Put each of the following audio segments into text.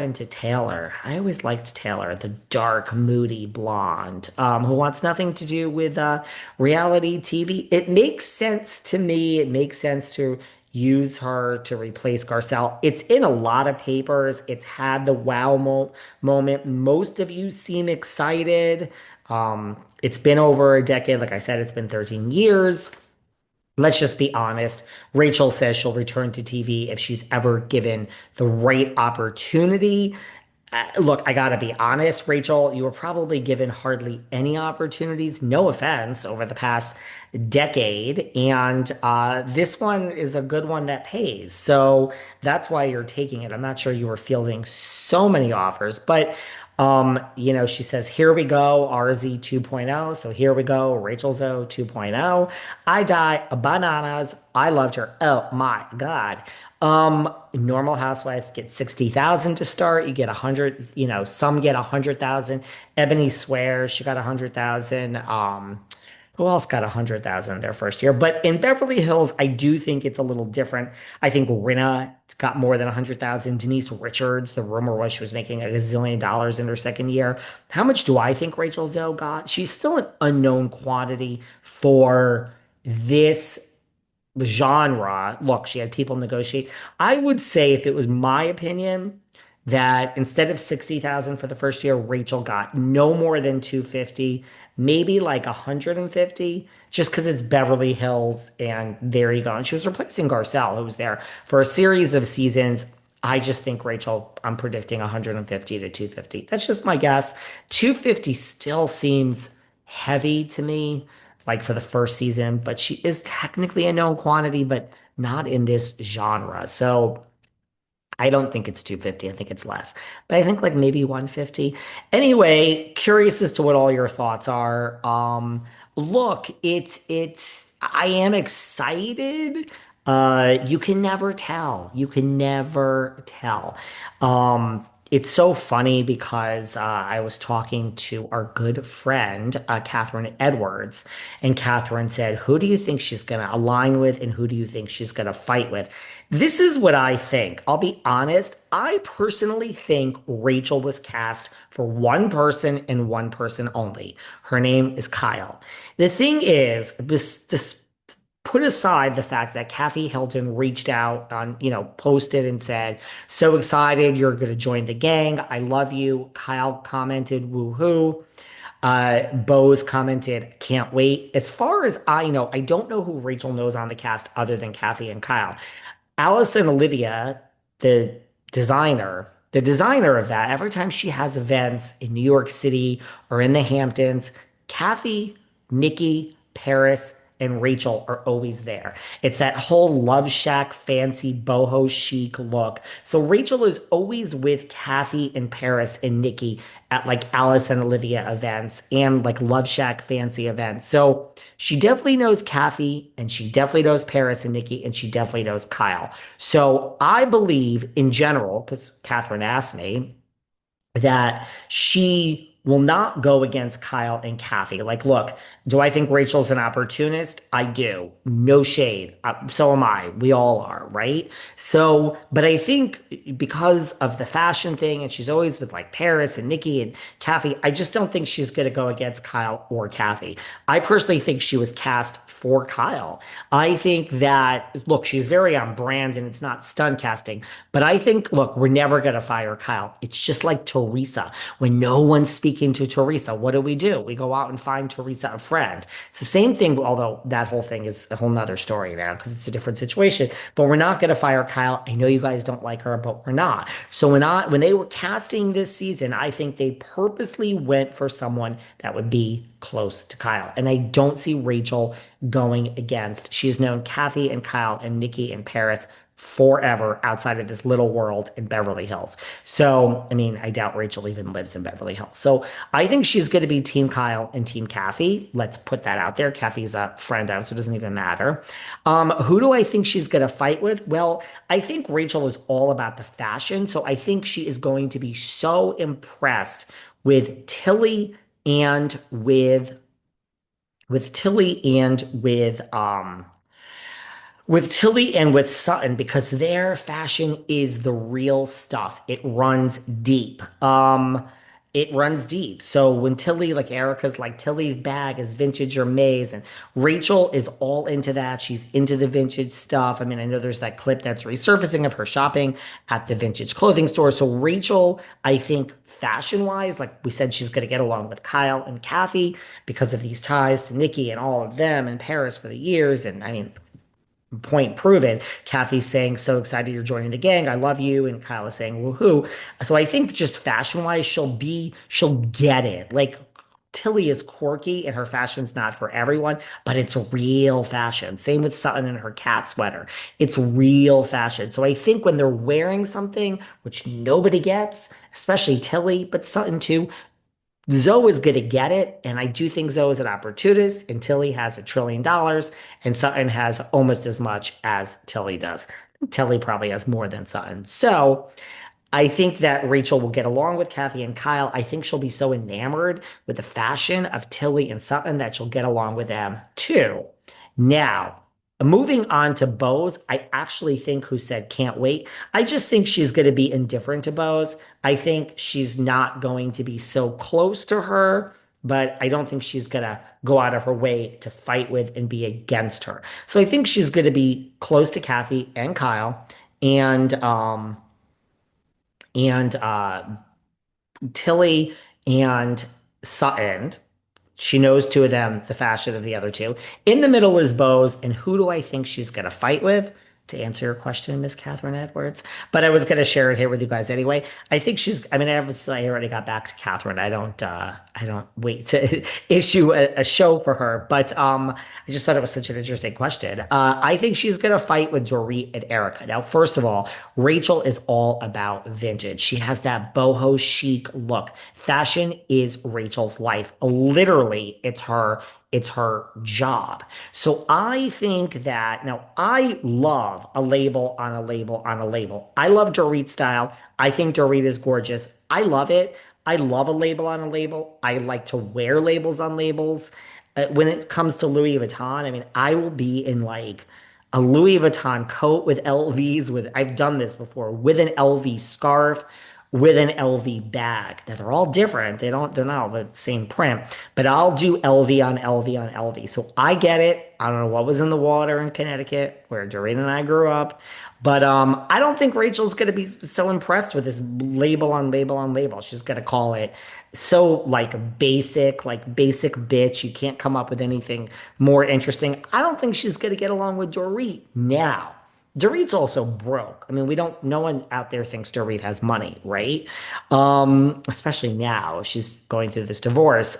into Taylor. I always liked Taylor, the dark, moody blonde, who wants nothing to do with reality TV. It makes sense to me. It makes sense to use her to replace Garcelle. It's in a lot of papers. It's had the moment. Most of you seem excited. It's been over a decade. Like I said, it's been 13 years. Let's just be honest. Rachel says she'll return to TV if she's ever given the right opportunity. Look, I gotta be honest, Rachel, you were probably given hardly any opportunities, no offense, over the past decade. And this one is a good one that pays. So that's why you're taking it. I'm not sure you were fielding so many offers, but she says, here we go, RZ 2.0. So here we go, Rachel Zoe 2.0. I die, bananas. I loved her. Oh my God. Normal housewives get 60,000 to start. You get 100, some get 100,000. Ebony swears she got 100,000. Who else got 100,000 their first year? But in Beverly Hills, I do think it's a little different. I think Rinna got more than 100,000. Denise Richards, the rumor was she was making a gazillion dollars in her second year. How much do I think Rachel Zoe got? She's still an unknown quantity for this genre. Look, she had people negotiate. I would say, if it was my opinion, that instead of 60,000 for the first year, Rachel got no more than 250, maybe like 150, just because it's Beverly Hills, and there you go. And she was replacing Garcelle, who was there for a series of seasons. I just think Rachel, I'm predicting 150 to 250. That's just my guess. 250 still seems heavy to me, like for the first season, but she is technically a known quantity, but not in this genre. So I don't think it's 250. I think it's less. But I think like maybe 150. Anyway, curious as to what all your thoughts are. Look, I am excited. You can never tell. You can never tell. It's so funny because I was talking to our good friend, Catherine Edwards, and Catherine said, who do you think she's going to align with and who do you think she's going to fight with? This is what I think. I'll be honest. I personally think Rachel was cast for one person and one person only. Her name is Kyle. The thing is, this put aside the fact that Kathy Hilton reached out on, posted and said, so excited you're going to join the gang. I love you. Kyle commented, woohoo. Bose commented, can't wait. As far as I know, I don't know who Rachel knows on the cast other than Kathy and Kyle. Allison Olivia, the the designer of that, every time she has events in New York City or in the Hamptons, Kathy, Nikki, Paris, and Rachel are always there. It's that whole Love Shack fancy boho chic look. So Rachel is always with Kathy and Paris and Nikki at like Alice and Olivia events and like Love Shack fancy events. So she definitely knows Kathy and she definitely knows Paris and Nikki and she definitely knows Kyle. So I believe in general, because Catherine asked me, that she will not go against Kyle and Kathy. Like, look, do I think Rachel's an opportunist? I do. No shade. So am I. We all are, right? So, but I think because of the fashion thing, and she's always with like Paris and Nikki and Kathy, I just don't think she's going to go against Kyle or Kathy. I personally think she was cast for Kyle. I think that, look, she's very on brand and it's not stunt casting, but I think, look, we're never going to fire Kyle. It's just like Teresa. When no one's speaking to Teresa, what do? We go out and find Teresa a friend. It's the same thing, although that whole thing is a whole nother story now because it's a different situation. But we're not going to fire Kyle. I know you guys don't like her, but we're not. So when they were casting this season, I think they purposely went for someone that would be close to Kyle. And I don't see Rachel going against. She's known Kathy and Kyle and Nikki and Paris forever outside of this little world in Beverly Hills. So, I mean, I doubt Rachel even lives in Beverly Hills. So I think she's going to be Team Kyle and Team Kathy. Let's put that out there. Kathy's a friend of, so it doesn't even matter. Who do I think she's going to fight with? Well, I think Rachel is all about the fashion. So I think she is going to be so impressed with Tilly and with with Tilly and with Sutton because their fashion is the real stuff. It runs deep. It runs deep. So when Tilly, like Erica's like Tilly's bag is vintage or May's, and Rachel is all into that. She's into the vintage stuff. I mean, I know there's that clip that's resurfacing of her shopping at the vintage clothing store. So Rachel, I think fashion wise, like we said, she's going to get along with Kyle and Kathy because of these ties to Nikki and all of them in Paris for the years. And I mean, point proven. Kathy's saying, so excited you're joining the gang. I love you. And Kyle is saying, woohoo. So I think just fashion wise, she'll get it. Like Tilly is quirky and her fashion's not for everyone, but it's real fashion. Same with Sutton and her cat sweater. It's real fashion. So I think when they're wearing something, which nobody gets, especially Tilly, but Sutton too, Zoe is going to get it, and I do think Zoe is an opportunist, and Tilly has $1 trillion, and Sutton has almost as much as Tilly does. Tilly probably has more than Sutton. So I think that Rachel will get along with Kathy and Kyle. I think she'll be so enamored with the fashion of Tilly and Sutton that she'll get along with them too. Now, moving on to Bose, I actually think who said can't wait. I just think she's going to be indifferent to Bose. I think she's not going to be so close to her, but I don't think she's going to go out of her way to fight with and be against her. So I think she's going to be close to Kathy and Kyle and and Tilly and Sutton. She knows two of them, the fashion of the other two. In the middle is Bose, and who do I think she's going to fight with? To answer your question, Miss Catherine Edwards. But I was going to share it here with you guys anyway. I think she's. I mean, obviously, I already got back to Catherine. I don't. I don't wait to issue a show for her. But I just thought it was such an interesting question. I think she's going to fight with Dorit and Erica. Now, first of all, Rachel is all about vintage. She has that boho chic look. Fashion is Rachel's life. Literally, it's her job. So I think that now I love a label on a label on a label. I love Dorit style. I think Dorit is gorgeous. I love it. I love a label on a label. I like to wear labels on labels. When it comes to Louis Vuitton, I mean, I will be in like a Louis Vuitton coat with LVs with I've done this before with an LV scarf with an LV bag. Now they're all different. They're not all the same print, but I'll do LV on LV on LV. So I get it. I don't know what was in the water in Connecticut where Doreen and I grew up, but I don't think Rachel's going to be so impressed with this label on label on label. She's going to call it so like basic bitch. You can't come up with anything more interesting. I don't think she's going to get along with Dorit now. Dorit's also broke. I mean, we don't, no one out there thinks Dorit has money, right? Especially now she's going through this divorce.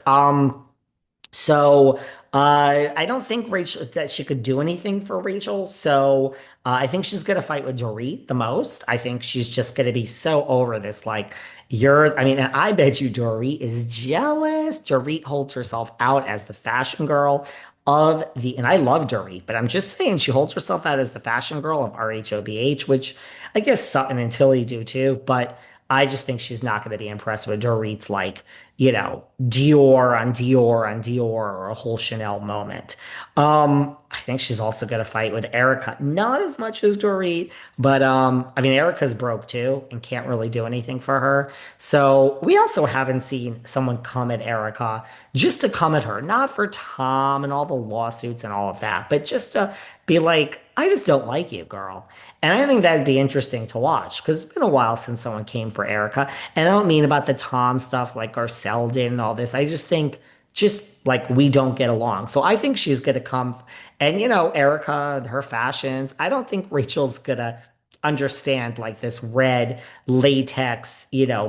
So I don't think Rachel that she could do anything for Rachel. So I think she's gonna fight with Dorit the most. I think she's just gonna be so over this. Like I mean, and I bet you Dorit is jealous. Dorit holds herself out as the fashion girl and I love Dorit, but I'm just saying she holds herself out as the fashion girl of RHOBH, which I guess Sutton and Tilly do too. But I just think she's not going to be impressed with Dorit's like, Dior on Dior on Dior or a whole Chanel moment. I think she's also going to fight with Erica, not as much as Dorit, but I mean Erica's broke too and can't really do anything for her. So we also haven't seen someone come at Erica just to come at her, not for Tom and all the lawsuits and all of that, but just to be like, I just don't like you, girl. And I think that'd be interesting to watch because it's been a while since someone came for Erica. And I don't mean about the Tom stuff like Garcelle did and all this. I just think just like we don't get along. So I think she's gonna come and Erica, her fashions. I don't think Rachel's gonna understand like this red latex,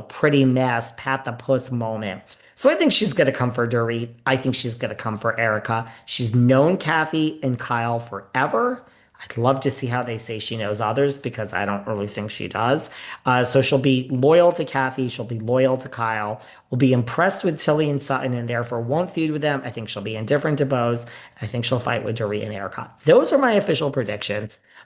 pretty mess, pat the puss moment. So I think she's gonna come for Dorit. I think she's gonna come for Erica. She's known Kathy and Kyle forever. I'd love to see how they say she knows others because I don't really think she does. So she'll be loyal to Kathy. She'll be loyal to Kyle. Will be impressed with Tilly and Sutton and therefore won't feud with them. I think she'll be indifferent to Bose. I think she'll fight with Dorit and Erica. Those are my official predictions.